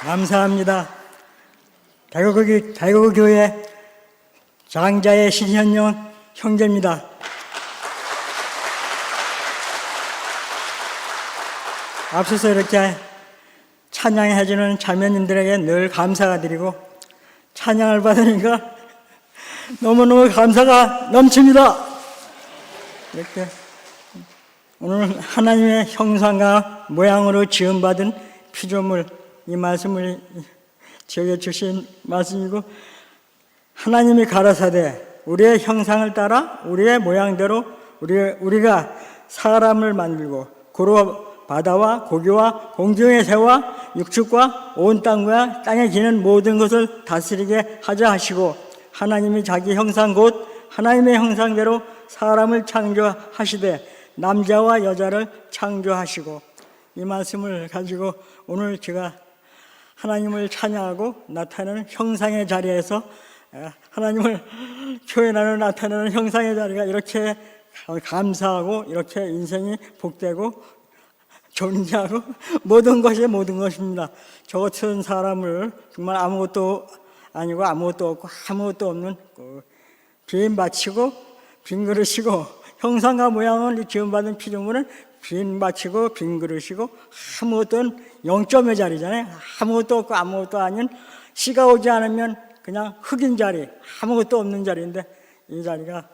감사합니다. 대구교회 장자의 신현영 형제입니다. 앞서서 이렇게 찬양해주는 자매님들에게 늘 감사가 드리고 찬양을 받으니까 너무너무 감사가 넘칩니다. 이렇게 오늘 하나님의 형상과 모양으로 지음받은 피조물, 이 말씀을 제게 주신 말씀이고, 하나님이 가라사대 우리의 형상을 따라 우리의 모양대로 우리가 사람을 만들고 고로 바다와 고기와 공중의 새와 육축과 온 땅과 땅에 기는 모든 것을 다스리게 하자 하시고, 하나님이 자기 형상 곧 하나님의 형상대로 사람을 창조하시되 남자와 여자를 창조하시고, 이 말씀을 가지고 오늘 제가 하나님을 찬양하고 나타내는 형상의 자리에서 하나님을 표현하는 나타내는 형상의 자리가 이렇게 감사하고 이렇게 인생이 복되고 존재하고 모든 것이 모든 것입니다. 저 같은 사람을 정말 아무것도 아니고 아무것도 없고 아무것도 없는 빈 밭이고 빈 그릇이고, 형상과 모양을 지음받은 피조물은 빈 밭이고 빈 그릇이고 아무것도 영점의 자리잖아요. 아무것도 없고 아무것도 아닌, 씨가 오지 않으면 그냥 흙인 자리, 아무것도 없는 자리인데, 이 자리가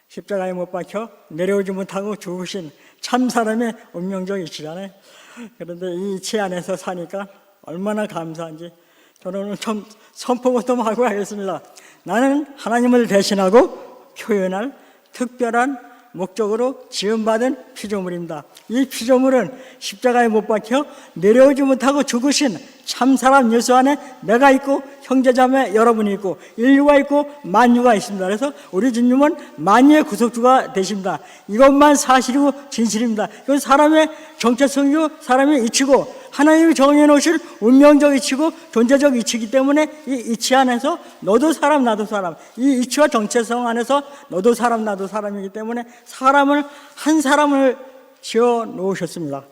십자가에 못 박혀 내려오지 못하고 죽으신 참 사람의 운명적 이치잖아요. 그런데 이 이치 안에서 사니까 얼마나 감사한지 저는 오늘 좀 선포부터 하고 하겠습니다. 나는 하나님을 대신하고 표현할 특별한 목적으로 지음받은 피조물입니다. 이 피조물은 십자가에 못 박혀 내려오지 못하고 죽으신 참사람 예수 안에 내가 있고 형제자매 여러분이 있고 인류가 있고 만유가 있습니다. 그래서 우리 주님은 만유의 구속주가 되십니다. 이것만 사실이고 진실입니다. 이건 사람의 정체성이고 사람의 이치고 하나님이 정해 놓으실 운명적 이치고 존재적 이치이기 때문에 이 이치 안에서 너도 사람 나도 사람, 이 이치와 정체성 안에서 너도 사람 나도 사람이기 때문에 사람을 한 사람을 지어 놓으셨습니다.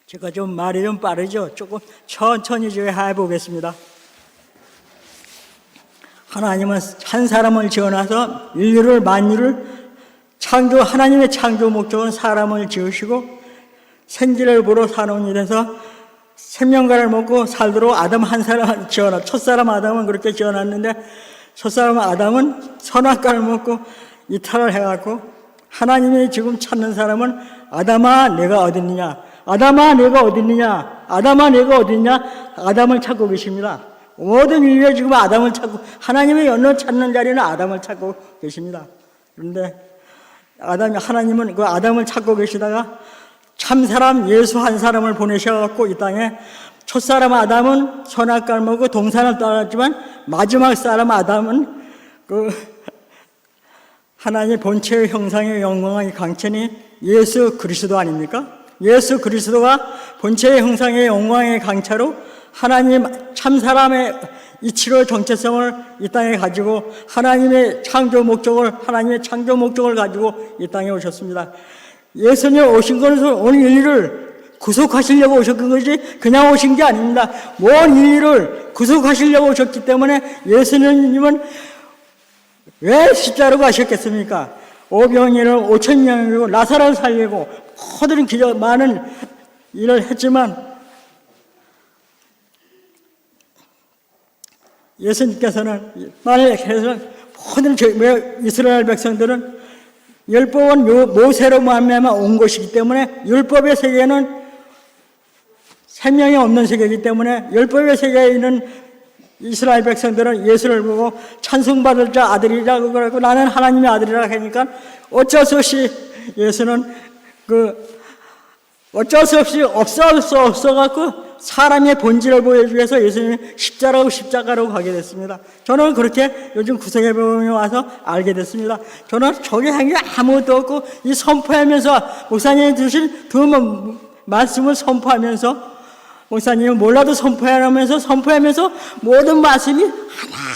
제가 좀 말이 좀 빠르죠? 조금 천천히 좀 해보겠습니다. 하나님은 한 사람을 지어놔서 인류를 만유를 하나님의 창조 목적은 사람을 지으시고 생기를 보러 사는 일에서 생명과를 먹고 살도록 아담 한 사람을 지어놔. 첫사람 아담은 그렇게 지어놨는데, 첫사람 아담은 선악과를 먹고 이탈을 해갖고 하나님이 지금 찾는 사람은 아담아 내가 어딨느냐, 아담아 내가 어딨느냐, 아담아 내가 어딨냐, 아담을 찾고 계십니다. 모든 인류에 지금 아담을 찾고, 하나님의 연을 찾는 자리는 아담을 찾고 계십니다. 그런데 하나님은 그 아담을 찾고 계시다가 참사람 예수 한 사람을 보내셔갖고 이 땅에, 첫사람 아담은 선악과를 먹고 동산을 떠났지만 마지막 사람 아담은 그 하나님의 본체의 형상의 영광의 강체니 예수 그리스도 아닙니까? 예수 그리스도가 본체의 형상의 영광의 강차로 하나님 참사람의 이치로 정체성을 이 땅에 가지고 하나님의 창조 목적을 가지고 이 땅에 오셨습니다. 예수님 오신 것은 온 인류를 구속하시려고 오셨던 것이 그냥 오신 게 아닙니다. 온 인류를 구속하시려고 오셨기 때문에 예수님은 왜 십자가로 가셨겠습니까? 오병이를 5,000명이고 나사로를 살리고 모든 기적 많은 일을 했지만, 예수님께서는 만약에 모든 이스라엘 백성들은 율법은 모세로 말미암아 온 것이기 때문에, 율법의 세계는 생명이 없는 세계이기 때문에 율법의 세계에 있는 이스라엘 백성들은 예수를 보고 찬송받을 자 아들이라고 그러고 나는 하나님의 아들이라 하니까 어쩔 수 없이 예수는 어쩔 수 없이 없어갖고 사람의 본질을 보여주기 위해서 예수님이 십자가로 가게 됐습니다. 저는 그렇게 요즘 구속해보며 와서 알게 됐습니다. 저는 저게 한 게 아무것도 없고 이 선포하면서 목사님이 주신 두 말씀을 선포하면서 목사님은 몰라도 선포하면서 모든 말씀이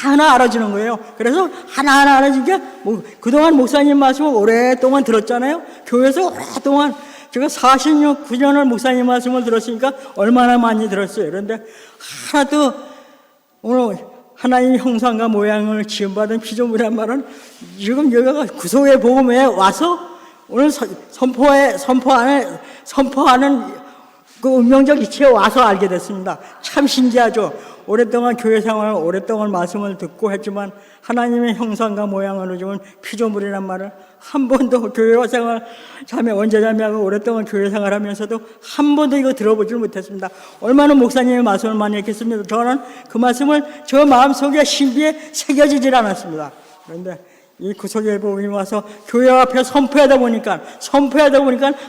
하나하나 알아지는 거예요. 그래서 하나하나 알아지니까 그동안 목사님 말씀을 오랫동안 들었잖아요. 교회에서 오랫동안 제가 46~9년을 목사님 말씀을 들었으니까 얼마나 많이 들었어요. 그런데 하나도 오늘 하나님의 형상과 모양을 지음받은 피조물이란 말은 지금 여기가 구속의 복음에 와서 오늘 선포하는 그 운명적 이치에 와서 알게 됐습니다. 참 신기하죠. 오랫동안 교회 생활을 오랫동안 말씀을 듣고 했지만 하나님의 형상과 모양으로 지은 피조물이란 말을 한 번도 교회 생활 원제자매하고 오랫동안 교회 생활하면서도 한 번도 이거 들어보질 못했습니다. 얼마나 목사님의 말씀을 많이 했겠습니다. 저는 그 말씀을 저 마음속에 신비에 새겨지질 않았습니다. 그런데 이 구속의 복음이 와서 교회 앞에 선포하다 보니까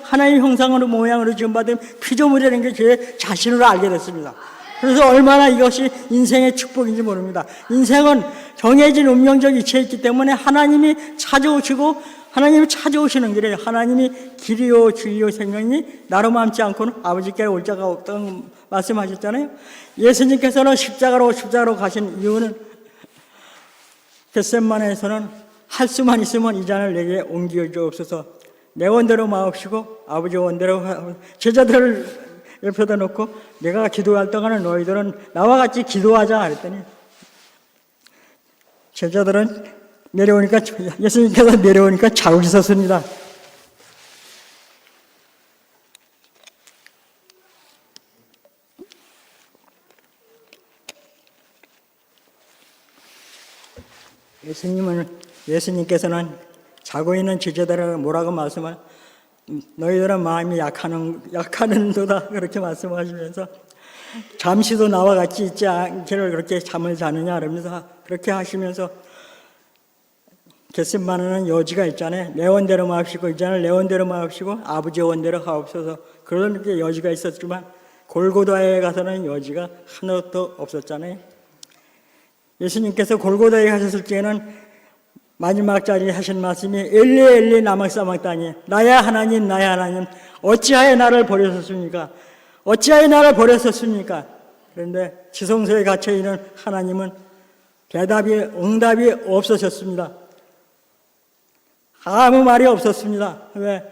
하나님의 형상으로 모양으로 지음받은 피조물이라는 게 제 자신으로 알게 됐습니다. 그래서 얼마나 이것이 인생의 축복인지 모릅니다. 인생은 정해진 운명적 이치에 있기 때문에 하나님이 찾아오시는 길에 하나님이 길이요 진리요 생명이 나로 맘지 않고는 아버지께 올 자가 없다고 말씀하셨잖아요. 예수님께서는 십자가로 가신 이유는 겟세마네에서는 할 수만 있으면 이 잔을 내게 옮겨 주옵소서. 내 원대로 마옵시고 아버지 원대로 제자들을 옆에다 놓고 내가 기도할 동안에 너희들은 나와 같이 기도하자 그랬더니 제자들은 예수님께서 내려오니까 자고 있었습니다. 예수님께서는 자고 있는 제자들에게 뭐라고 말씀을 너희들은 마음이 약하는도다 그렇게 말씀하시면서 잠시도 나와 같이 있지 않기를 그렇게 잠을 자느냐 그러면서 그렇게 하시면서 겟세마네는 여지가 있잖아요. 내 원대로 마옵시고 이 잔을 내 원대로 마옵시고 아버지 원대로 하옵소서. 그런 게 여지가 있었지만 골고다에 가서는 여지가 하나도 없었잖아요. 예수님께서 골고다에 가셨을 때에는 마지막 자리에 하신 말씀이 엘리 엘리 라마 사박다니 나의 하나님 어찌하여 나를 버리셨습니까? 그런데 지성소에 갇혀있는 하나님은 응답이 없으셨습니다. 아무 말이 없었습니다. 왜?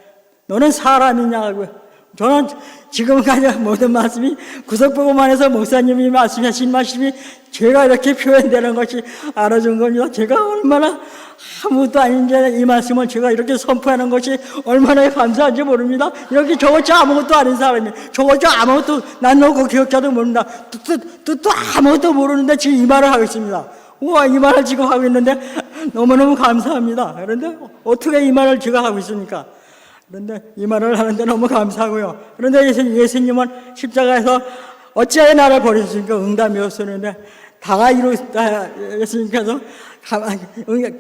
너는 사람이냐고요. 저는 지금까지 모든 말씀이 구속복음안에서 목사님이 말씀하신 말씀이 제가 이렇게 표현되는 것이 알아준 겁니다. 제가 얼마나 아무것도 아닌지 이 말씀을 제가 이렇게 선포하는 것이 얼마나 감사한지 모릅니다. 이렇게 저것이 아무것도 아닌 사람이 저것이 아무것도 난 놓고 기억자도 모릅니다. 뜻도 아무것도 모르는데 지금 이 말을 하고 있습니다. 우와, 이 말을 지금 하고 있는데 너무너무 감사합니다. 그런데 어떻게 이 말을 제가 하고 있습니까? 그런데 이 말을 하는데 너무 감사하고요. 그런데 예수님은 십자가에서 어찌하여 나를 버리셨습니까? 응답이 없었는데 다 이루었다. 예수님께서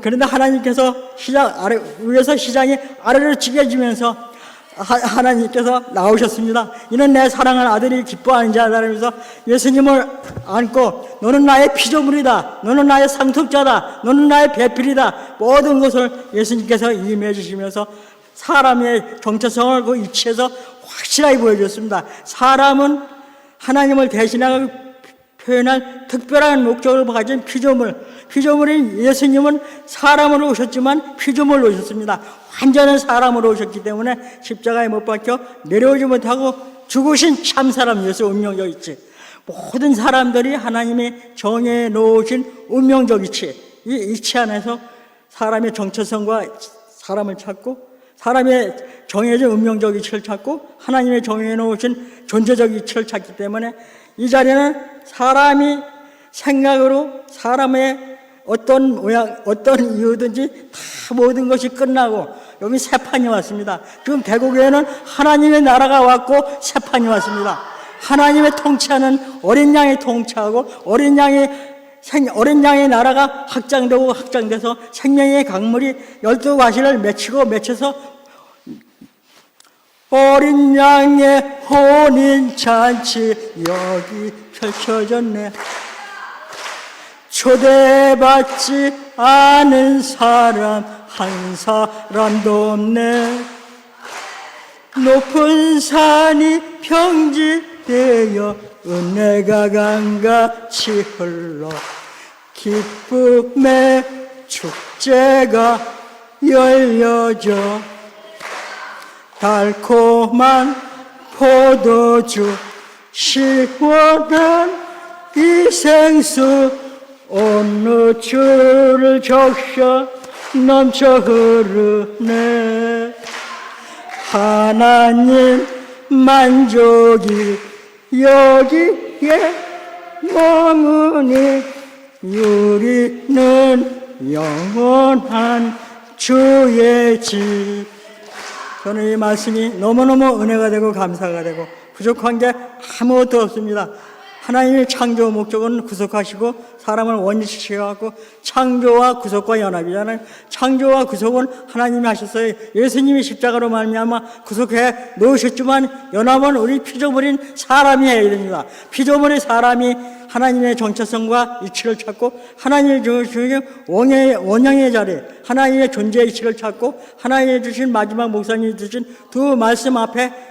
그런데 하나님께서 위에서 시장이 아래로 찌개지면서 하나님께서 나오셨습니다. 이는 내 사랑하는 아들이 기뻐하는 자다 라면서 예수님을 안고 너는 나의 피조물이다. 너는 나의 상속자다. 너는 나의 배필이다. 모든 것을 예수님께서 임해 주시면서 사람의 정체성을 그 이치에서 확실하게 보여줬습니다. 사람은 하나님을 대신하고 표현할 특별한 목적을 가진 피조물인 예수님은 사람으로 오셨지만 피조물로 오셨습니다. 완전한 사람으로 오셨기 때문에 십자가에 못 박혀 내려오지 못하고 죽으신 참사람이었어요. 운명적 이치. 모든 사람들이 하나님이 정해 놓으신 운명적 이치, 이 이치 안에서 사람의 정체성과 사람을 찾고 사람의 정해진 운명적 이치를 찾고 하나님의 정해 놓으신 존재적 이치를 찾기 때문에 이 자리는 사람이 생각으로 사람의 어떤 모양, 어떤 이유든지 다 모든 것이 끝나고 여기 세판이 왔습니다. 지금 대구교회는 하나님의 나라가 왔고 세판이 왔습니다. 하나님의 통치하는 어린 양이 통치하고 어린 양의 나라가 확장돼서 생명의 강물이 12가시를 맺혀서 어린 양의 혼인잔치 여기 펼쳐졌네. 초대받지 않은 사람 한 사람도 없네. 높은 산이 평지되어 은혜가 강같이 흘러 기쁨의 축제가 열려져 달콤한 포도주 시원한 이 생수 어느 줄을 적셔 넘쳐 흐르네. 하나님 만족이 여기에 머무니 우리는 영원한 주의 집. 저는 이 말씀이 너무너무 은혜가 되고 감사가 되고 부족한 게 아무것도 없습니다. 하나님의 창조 목적은 구속하시고 사람을 원리시켜갖고 창조와 구속과 연합이잖아요. 창조와 구속은 하나님이 하셨어요. 예수님이 십자가로 말미암아 구속해 놓으셨지만 연합은 우리 피조물인 사람이 해야 됩니다. 피조물의 사람이 하나님의 정체성과 이치를 찾고 하나님이 주신 원형의 자리, 하나님의 존재 이치를 찾고 하나님이 주신 마지막 목사님이 주신 두 말씀 앞에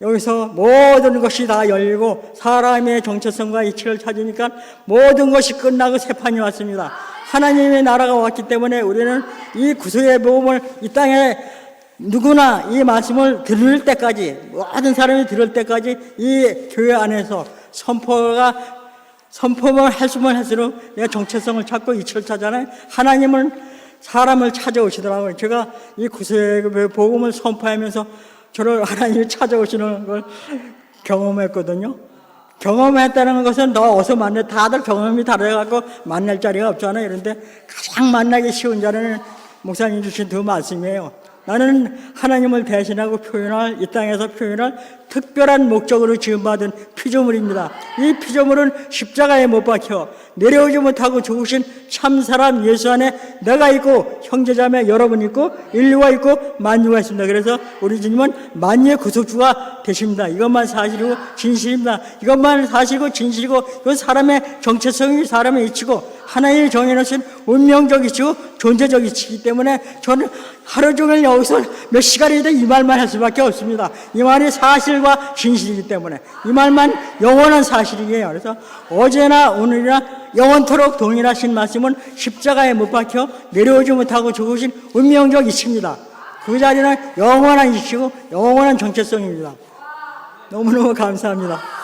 여기서 모든 것이 다 열리고 사람의 정체성과 이치를 찾으니까 모든 것이 끝나고 새판이 왔습니다. 하나님의 나라가 왔기 때문에 우리는 이 구속의 복음을 이 땅에 누구나 이 말씀을 들을 때까지, 모든 사람이 들을 때까지 이 교회 안에서 선포를 할수만 할수록 내가 정체성을 찾고 이치를 찾잖아요. 하나님은 사람을 찾아오시더라고요. 제가 이 구속의 복음을 선포하면서 저를 하나님이 찾아오시는 걸 경험했거든요. 경험했다는 것은 너 어서 만나, 다들 경험이 다르갖고 만날 자리가 없잖아요. 그런데 가장 만나기 쉬운 자리는 목사님 주신 두 말씀이에요. 나는 하나님을 대신하고 표현할, 이 땅에서 표현할 특별한 목적으로 지음받은 피조물입니다. 이 피조물은 십자가에 못 박혀 내려오지 못하고 죽으신 참사람 예수 안에 내가 있고 형제자매 여러분 있고 인류가 있고 만유가 있습니다. 그래서 우리 주님은 만유의 구속주가 되십니다. 이것만 사실이고 진실입니다. 이것만 사실이고 진실이고 이건 사람의 정체성이 사람의 이치고 하나님이 정해놓으신 운명적 이치고 존재적 이치이기 때문에 저는 하루 종일 여기서 몇 시간이든 이 말만 할 수밖에 없습니다. 이 말이 사실과 진실이기 때문에 이 말만 영원한 사실이에요. 그래서 어제나 오늘이나 영원토록 동일하신 말씀은 십자가에 못 박혀 내려오지 못하고 죽으신 운명적 이치입니다. 그 자리는 영원한 이치고 영원한 정체성입니다. 너무너무 감사합니다.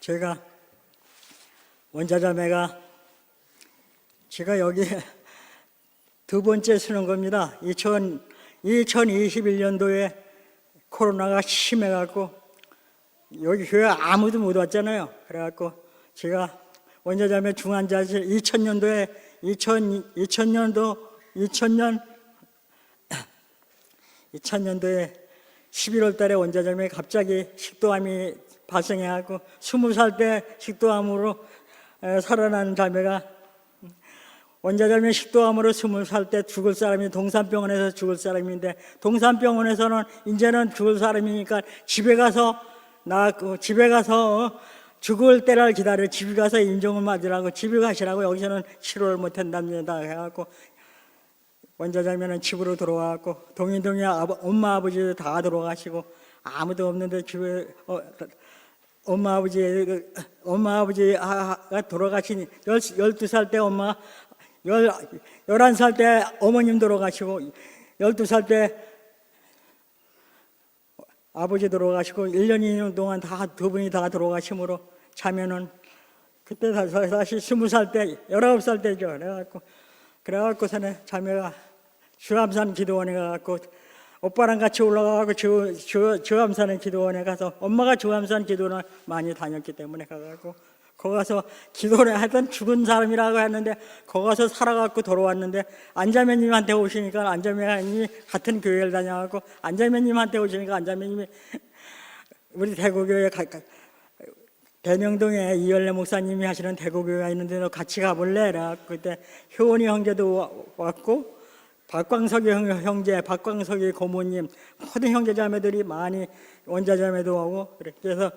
제가 원자자매가 제가 여기 두 번째 쓰는 겁니다. 2021년도에 코로나가 심해갖고 여기 교회 아무도 못 왔잖아요. 그래갖고 제가 원자자매 중환자실 2000년도에 11월 달에 원자자매 갑자기 식도암이 발생해갖고 20살 때 식도암으로 살아난 자매가 원자자매 식도암으로 20살 때 죽을 사람이 동산병원에서 죽을 사람인데 동산병원에서는 이제는 죽을 사람이니까 집에 가서 죽을 때를 기다려 집에 가서 인정을 맞으라고 집에 가시라고 여기서는 치료를 못한답니다 해갖고 원자자매는 집으로 들어와갖고 동인동에 엄마 아버지도 다 들어가시고 아무도 없는데 집에 엄마 아버지가 돌아가신 12살 때 엄마 11살 때 어머님 돌아가시고 12살 때 아버지 돌아가시고 1년 2년 동안 다 두 분이 다 돌아가심으로 자면은 그때 다시 20살 때 19살 때죠. 그래갖고서는 자매가 주암산 기도원에 가갖고 오빠랑 같이 올라가고 주암산의 기도원에 가서 엄마가 주암산 기도원을 많이 다녔기 때문에 가갖고 거기 가서 기도를 하던 죽은 사람이라고 했는데 거기 가서 살아갖고 돌아왔는데 안자매님한테 오시니까 안자매님이 같은 교회를 다녀갖고 안자매님한테 오시니까 안자매님이 우리 대구교회 대명동에 이열래 목사님이 하시는 대구교회가 있는데 너 같이 가볼래? 그래갖고 그때 효원이 형제도 왔고 박광석이 형제, 박광석이 고모님, 모든 형제자매들이 많이 원자자매도 오고 그렇게 해서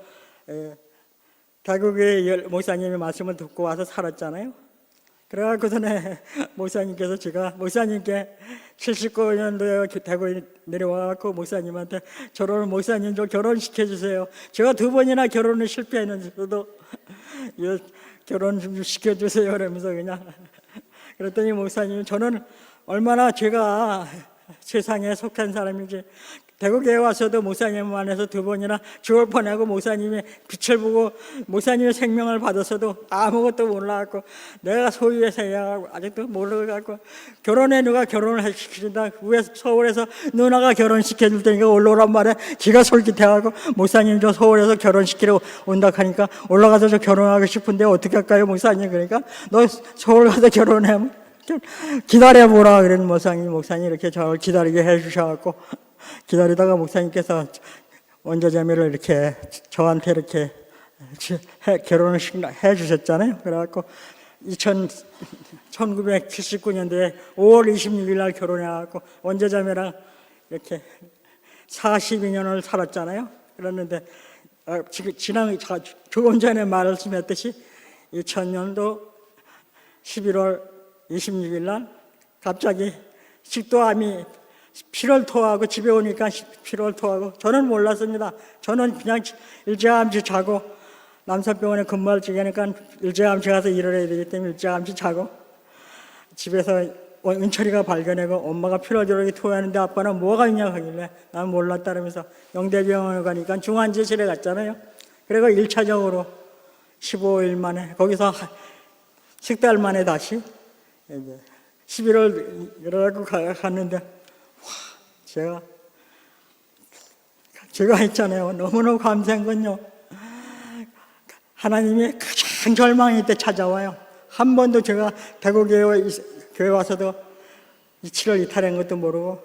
대구의 목사님의 말씀을 듣고 와서 살았잖아요. 그래갖고서는 목사님께서 제가 목사님께 79년도에 대구에 내려와갖고 목사님한테 저를 목사님 좀 결혼시켜주세요. 제가 2번이나 결혼을 실패했는데도 결혼 좀 시켜주세요. 그러면서 그냥 그랬더니 목사님이 저는 얼마나 제가 세상에 속한 사람인지 대구교회 와서도 목사님 안에서 2번이나 죽을 뻔하고 목사님의 빛을 보고 목사님의 생명을 받았어도 아무것도 몰라갖고 내가 소유해서 아직도 모르갖고 결혼해 누가 결혼을 시키신다 서울에서 누나가 결혼시켜줄 테니까 올라오란 말에 기가 솔깃해갖고 목사님 저 서울에서 결혼시키러 온다 하니까 올라가서 저 결혼하고 싶은데 어떻게 할까요 목사님? 그러니까 너 서울 가서 결혼해 기다려보라 그러는 목사님 이렇게 저를 기다리게 해주셔갖고 기다리다가 목사님께서 원자자매를 이렇게 저한테 이렇게 결혼을 해주셨잖아요. 그래갖고 1979년도에 5월 26일 날 결혼해갖고 원자자매랑 이렇게 42년을 살았잖아요. 그랬는데 지난 조금 전에 말씀했듯이 2000년도 11월 26일 날 갑자기 식도암이 피를 토하고 집에 오니까 피를 토하고 저는 몰랐습니다. 저는 그냥 일제암시 자고 남산병원에 근무할 적이니까 일제암시 가서 일을 해야 되기 때문에 일제암시 자고 집에서 은철이가 발견하고 엄마가 피를 저렇게 토하는데 아빠는 뭐가 있냐 하길래 난 몰랐다 그러면서 영대병원에 가니까 중환자실에 갔잖아요. 그리고 1차적으로 15일 만에 거기서 석 달 만에 다시 11월 이러고 갔는데 제가 했잖아요. 너무너무 감사한 건요. 하나님이 가장 절망일 때 찾아와요. 한 번도 제가 대구교회 와서도 이치를 이탈한 것도 모르고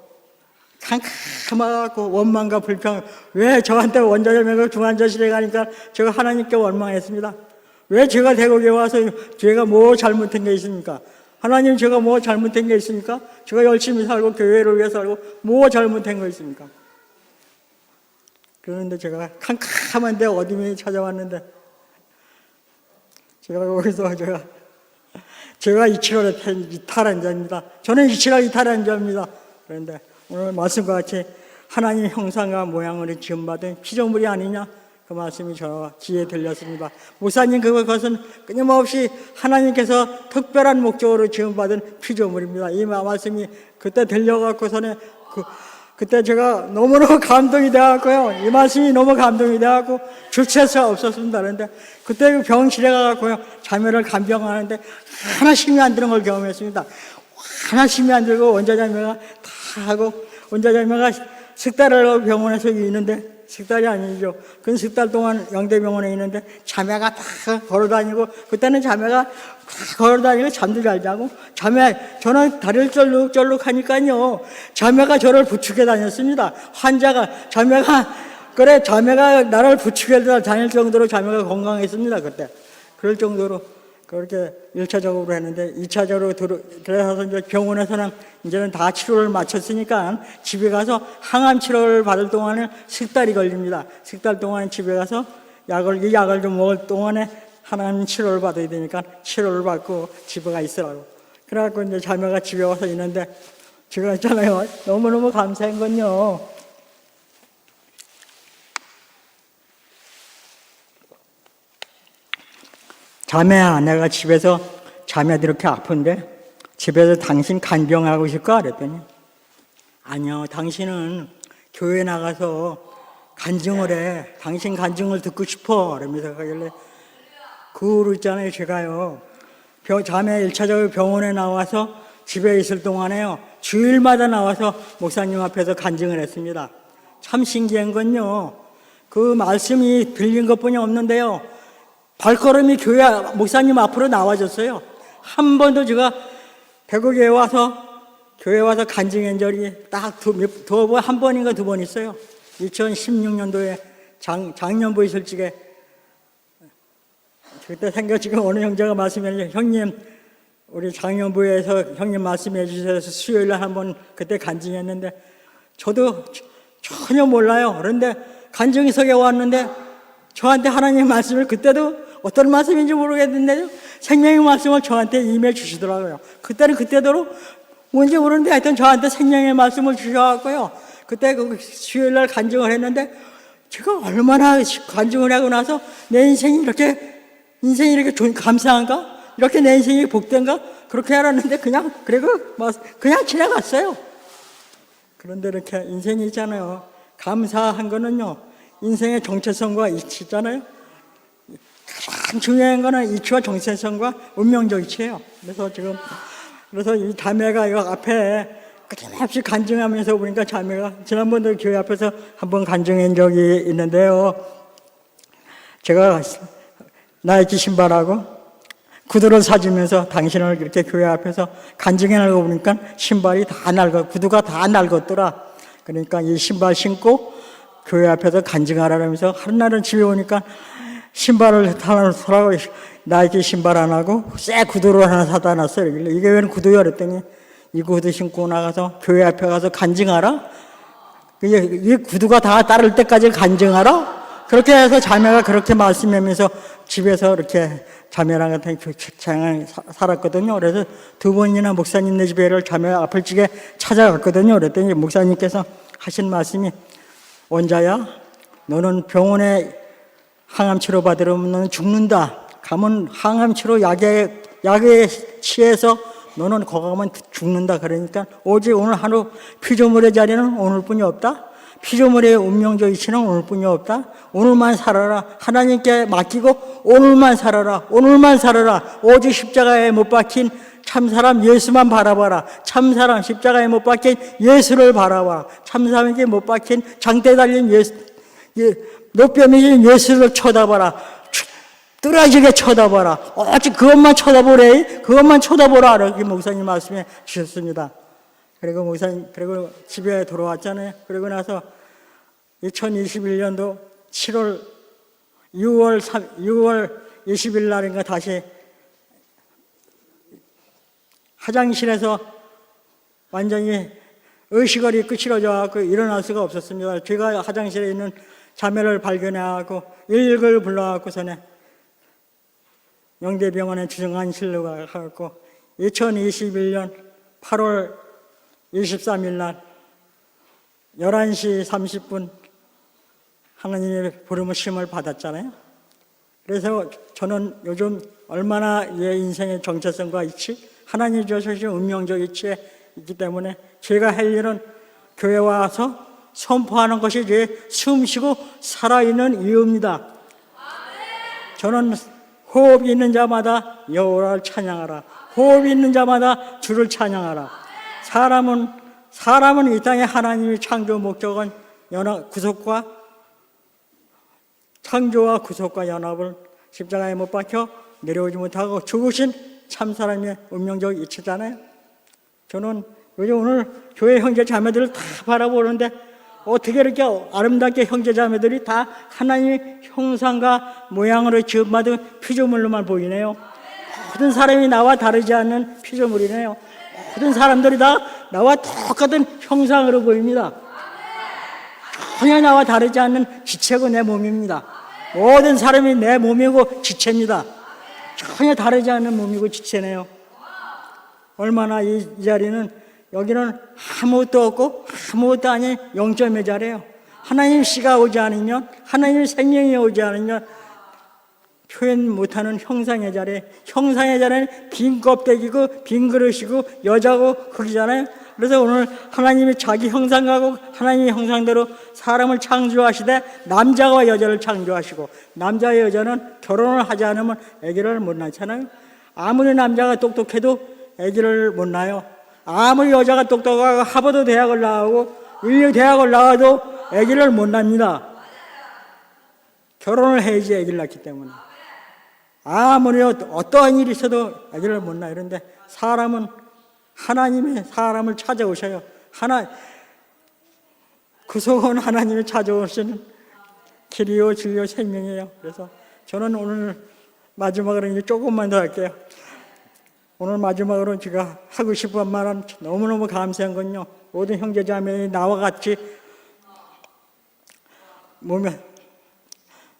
캄캄하고 원망과 불평. 왜 저한테 원자자매가 중환자실에 가니까 제가 하나님께 원망했습니다. 왜 제가 대구교회 와서 제가 뭐 잘못한 게 있습니까? 하나님 제가 뭐 잘못한 게 있습니까? 제가 열심히 살고 교회를 위해 살고 뭐 잘못한 거 있습니까? 그런데 제가 캄캄한데 어둠이 찾아왔는데 제가 거기서 제가 이치를 이탈한 자입니다. 저는 이치를 이탈한 자입니다. 그런데 오늘 말씀과 같이 하나님 형상과 모양으로 지음받은 피조물이 아니냐? 그 말씀이 저 귀에 들렸습니다. 목사님 그것은 끊임없이 하나님께서 특별한 목적으로 지음받은 피조물입니다. 이 말씀이 그때 들려갖고서는 그때 제가 너무너무 감동이 돼갖고요. 이 말씀이 너무 감동이 돼갖고 주체할 수 없었습니다. 그런데 그때 그 병실에 가갖고요. 자매를 간병하는데 하나 힘이 안 드는 걸 경험했습니다. 하나 힘이 안 들고 원자자매가 다 하고 원자자매가 석 달을 병원에서 있는데 석 달이 아니죠. 그 석 달 동안 영대병원에 있는데 자매가 다 걸어다니고 그때는 자매가 다 걸어다니고 잠도 잘 자고 저는 다리를 쩔룩쩔룩 하니까요. 자매가 저를 부축해 다녔습니다. 자매가 나를 부축해 다닐 정도로 자매가 건강했습니다. 그때. 그럴 정도로 그렇게 1차적으로 했는데 2차적으로 들어가서 이제 병원에서는 이제는 다 치료를 마쳤으니까 집에 가서 항암 치료를 받을 동안에 석 달이 걸립니다. 석 달 동안 집에 가서 이 약을 좀 먹을 동안에 하나님 치료를 받아야 되니까 치료를 받고 집에 가 있으라고. 그래갖고 이제 자매가 집에 와서 있는데 제가 있잖아요. 너무너무 감사한 건요. 자매야, 내가 집에서 자매들 이렇게 아픈데 집에서 당신 간병하고 싶을까? 그랬더니 아니요, 당신은 교회 나가서 간증을 해. 당신 간증을 듣고 싶어. 그러면서 하길래 그 후로 있잖아요. 제가요 자매 1차적으로 병원에 나와서 집에 있을 동안에요 주일마다 나와서 목사님 앞에서 간증을 했습니다. 참 신기한 건요 그 말씀이 들린 것뿐이 없는데요 발걸음이 목사님 앞으로 나와졌어요. 한 번도 제가 대구교회 와서 간증한 적이 딱 한 번인가 2번 있어요. 2016년도에 작년부 있을 적에 그때 지금 어느 형제가 말씀하셨는데 형님 우리 장년부에서 형님 말씀해 주셔서 수요일에 한번 그때 간증했는데 저도 전혀 몰라요. 그런데 간증석에 왔는데 저한테 하나님 말씀을 그때도 어떤 말씀인지 모르겠는데 생명의 말씀을 저한테 임해 주시더라고요. 그때는 그때대로 뭔지 모르는데 하여튼 저한테 생명의 말씀을 주셔갖고요. 그때 그 수요일날 간증을 했는데 제가 얼마나 간증을 하고 나서 내 인생이 이렇게 감사한가? 이렇게 내 인생이 복된가? 그렇게 알았는데 그냥 지나갔어요. 그런데 이렇게 인생이 있잖아요. 감사한 거는요, 인생의 정체성과 이치잖아요. 가장 중요한 거는 이치와 정체성과 운명적 이치예요. 그래서 이 자매가 이거 앞에 끊임없이 간증하면서 보니까 자매가 지난번도 교회 앞에서 한번 간증한 적이 있는데요. 제가 나이키 신발하고 구두를 사주면서 당신을 이렇게 교회 앞에서 간증해놓고 보니까 신발이 다 구두가 다 낡았더라. 그러니까 이 신발 신고 교회 앞에서 간증하라면서 한 날은 집에 오니까 신발을 하나 사라고 나이키 신발 안 하고 새 구두를 하나 사다 놨어요. 이게 왜 구두야? 그랬더니 이 구두 신고 나가서 교회 앞에 가서 간증하라? 이 구두가 다 따를 때까지 간증하라? 그렇게 해서 자매가 그렇게 말씀하면서 집에서 이렇게 자매랑 같은 책장을 살았거든요. 그래서 두 번이나 목사님네 집에를 자매가 아플 적에 찾아갔거든요. 그랬더니 목사님께서 하신 말씀이 원자야, 너는 병원에 항암 치료 받으려면 너는 죽는다. 가면 항암 치료 약에 취해서 너는 거기 가면 죽는다. 그러니까 오직 오늘 하루 피조물의 자리는 오늘뿐이 없다. 피조물의 운명적 이치는 오늘뿐이 없다. 오늘만 살아라. 하나님께 맡기고 오늘만 살아라. 오늘만 살아라. 오직 십자가에 못 박힌 참사람 예수만 바라봐라. 참사람 십자가에 못 박힌 예수를 바라봐라. 참사람에게 못 박힌 장대 달린 노뼈미진 예수를 쳐다봐라. 뚫어지게 쳐다봐라. 오직 그것만 쳐다보래. 그것만 쳐다보라. 이렇게 목사님 말씀해 주셨습니다. 그리고 집에 돌아왔잖아요. 그리고 나서 2021년도 6월 20일 날인가 다시 화장실에서 완전히 의식을이 끄치러져갖고 일어날 수가 없었습니다. 제가 화장실에 있는 자매를 발견해갖고 119를 불러갖고서는 영대병원에 주정환실로 가갖고 2021년 8월 23일 날 11시 30분 하나님의 부르심을 받았잖아요. 그래서 저는 요즘 얼마나 내 인생의 정체성과 이치, 하나님 주신 운명적 이치에 있기 때문에 제가 할 일은 교회 와서 선포하는 것이 제 숨쉬고 살아있는 이유입니다. 저는 호흡이 있는 자마다 여호와를 찬양하라. 호흡이 있는 자마다 주를 찬양하라. 사람은 이 땅에 하나님의 창조 목적은 창조와 구속과 연합을 십자가에 못 박혀 내려오지 못하고 죽으신 참사람의 운명적 이치잖아요. 저는 요즘 오늘 교회 형제 자매들을 다 바라보는데 어떻게 이렇게 아름답게 형제 자매들이 다 하나님의 형상과 모양으로 지음받은 피조물로만 보이네요. 모든 사람이 나와 다르지 않는 피조물이네요. 모든 사람들이 다 나와 똑같은 형상으로 보입니다. 전혀 나와 다르지 않는 지체고 내 몸입니다. 모든 사람이 내 몸이고 지체입니다. 전혀 다르지 않는 몸이고 지체네요. 얼마나 이 자리는 여기는 아무것도 없고 아무것도 아닌 0점의 자리예요. 하나님 씨가 오지 않으면, 하나님 생명이 오지 않으면 표현 못하는 형상의 자리. 형상의 자리는 빈 껍데기고 빈 그릇이고 여자고 거기잖아요. 그래서 오늘 하나님이 자기 형상하고 하나님의 형상대로 사람을 창조하시되 남자와 여자를 창조하시고, 남자와 여자는 결혼을 하지 않으면 아기를 못 낳잖아요. 아무리 남자가 똑똑해도 아기를 못 낳아요. 아무리 여자가 똑똑하고 하버드 대학을 나오고 인류 대학을 나와도 아기를 못 낳습니다. 결혼을 해야지 아기를 낳기 때문에. 아무리 어떠한 일이 있어도 아기를 못 낳아요. 그런데 사람은 하나님이 사람을 찾아오셔요. 구속은 하나님이 찾아오시는 길이요 진리요 생명이에요. 그래서 저는 오늘 마지막으로 이제 조금만 더 할게요. 오늘 마지막으로 제가 하고 싶은 말은 너무너무 감사한 건요, 모든 형제자매이 나와 같이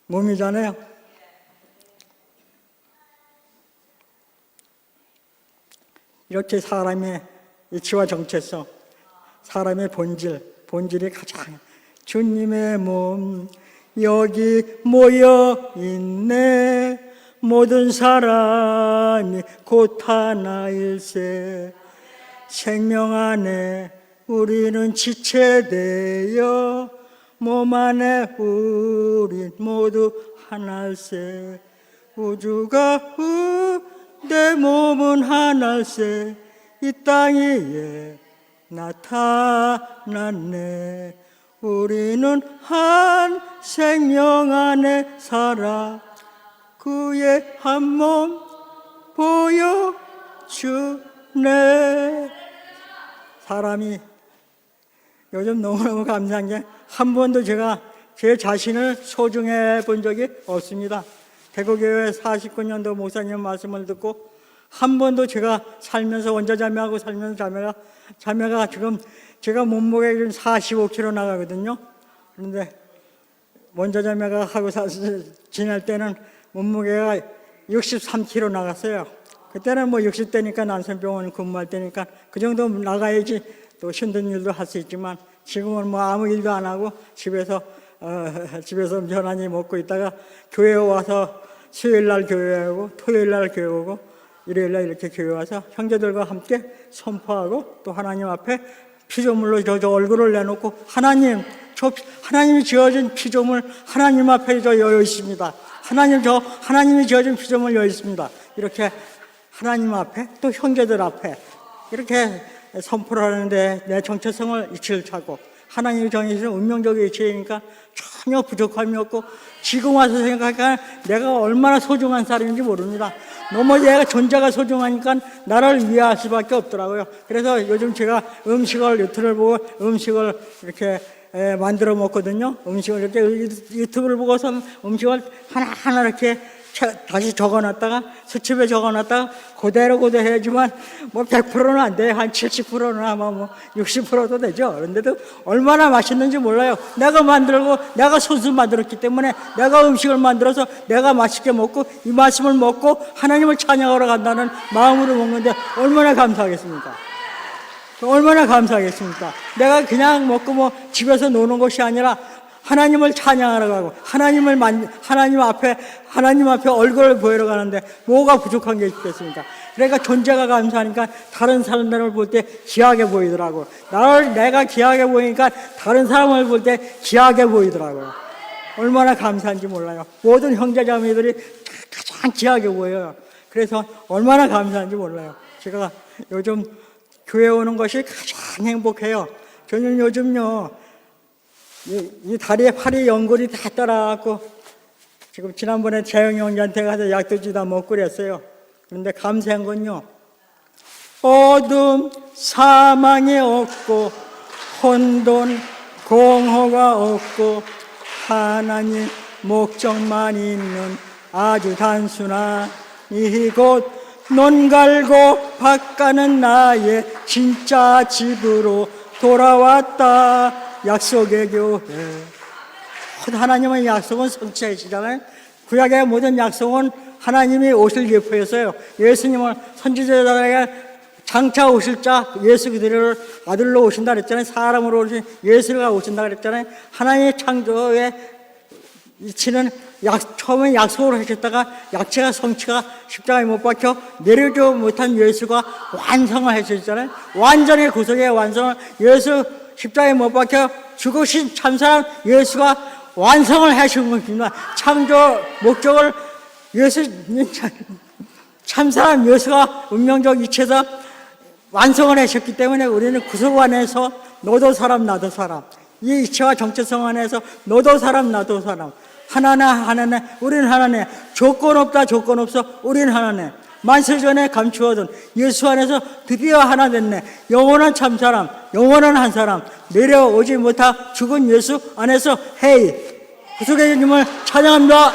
몸이잖아요. 이렇게 사람의 이치와 정체성, 사람의 본질이 가장 주님의 몸 여기 모여 있네. 모든 사람이 곧 하나일세. 생명 안에 우리는 지체되어 몸 안에 우리 모두 하나일세. 우주가 내 몸은 하나일세. 이 땅 위에 나타났네. 우리는 한 생명 안에 살아 그의 한 몸 보여주네. 사람이 요즘 너무너무 감사한 게 한 번도 제가 제 자신을 소중해 본 적이 없습니다. 대구교회 49년도 목사님 말씀을 듣고 한 번도 제가 살면서 원자자매하고 살면서 자매가 지금 제가 몸무게 지금 45kg 나가거든요. 그런데 원자자매가 하고 지낼 때는 몸무게가 63kg 나갔어요. 그때는 뭐 60대니까 난센병원 근무할 때니까 그 정도 나가야지 또 힘든 일도 할 수 있지만 지금은 뭐 아무 일도 안 하고 집에서 편안히 먹고 있다가 교회에 와서 수요일 날 교회 오고 토요일 날 교회 오고 일요일 날 이렇게 교회 와서 형제들과 함께 선포하고 또 하나님 앞에 피조물로 저 얼굴을 내놓고 하나님이 지어진 피조물 하나님 앞에 저 여여 있습니다. 하나님이 지어진 피조물 여여 있습니다. 이렇게 하나님 앞에 또 형제들 앞에 이렇게 선포를 하는데 내 정체성을 이치를 차고 하나님이 정해주신 운명적인 이치니까 전혀 부족함이 없고 지금 와서 생각하니까 내가 얼마나 소중한 사람인지 모릅니다. 너무 얘가 존재가 소중하니까 나를 위할 수밖에 없더라고요. 그래서 요즘 제가 음식을 유튜브를 보고 음식을 이렇게 만들어 먹거든요. 음식을 이렇게 유튜브를 보고서 음식을 하나하나 이렇게 다시 적어놨다가 수첩에 적어놨다가 그대로 해야지만 뭐 100%는 안 돼요. 한 70%는 아마 뭐 60%도 되죠. 그런데도 얼마나 맛있는지 몰라요. 내가 만들고 내가 손수 만들었기 때문에 내가 음식을 만들어서 내가 맛있게 먹고 이 말씀을 먹고 하나님을 찬양하러 간다는 마음으로 먹는데 얼마나 감사하겠습니까? 얼마나 감사하겠습니까? 내가 그냥 먹고 뭐 집에서 노는 것이 아니라 하나님을 찬양하러 가고 하나님 앞에 얼굴을 보이러 가는데 뭐가 부족한 게 있겠습니까? 그러니까 존재가 감사하니까 다른 사람들을 볼 때 귀하게 보이더라고. 내가 귀하게 보이니까 다른 사람을 볼 때 귀하게 보이더라고요. 얼마나 감사한지 몰라요. 모든 형제자매들이 가장 귀하게 보여요. 그래서 얼마나 감사한지 몰라요. 제가 요즘 교회 오는 것이 가장 행복해요. 저는 요즘요 이 다리에 팔이 연골이 다 따라갖고 지금 지난번에 재영이 형제한테 가서 약도 주다 먹고 그랬어요. 그런데 감사한 건요, 어둠 사망이 없고 혼돈 공허가 없고 하나님 목적만 있는 아주 단순한 이곳 논 갈고 밭 가는 나의 진짜 집으로 돌아왔다. 약속의 교회. 하나님의 약속은 성취하시잖아요. 구약의 모든 약속은 하나님이 오실 예표였어요. 예수님을 선지자들에게 장차 오실 자 예수 그대로를 아들로 오신다 그랬잖아요. 사람으로 오신 예수가 오신다 그랬잖아요. 하나님의 창조의 이치는 처음에 약속을 하셨다가 약체가 성취가 십자가에 못 박혀 내려오지 못한 예수가 완성을 하셨잖아요. 완전히 구속의 완성을 예수 십자가에 못 박혀 죽으신 참사람 예수가 완성을 하신 것입니다. 창조 목적을 참사람 예수가 운명적 이치에서 완성을 하셨기 때문에 우리는 구속 안에서 너도 사람 나도 사람, 이 이치와 정체성 안에서 너도 사람 나도 사람, 하나네 우리는 하나네, 조건 없다 조건 없어 우리는 하나네, 만세전에 감추어둔 예수 안에서 드디어 하나 됐네. 영원한 참사람, 영원한 한 사람, 내려오지 못한 죽은 예수 안에서 헤이 구속의 주님을 찬양합니다.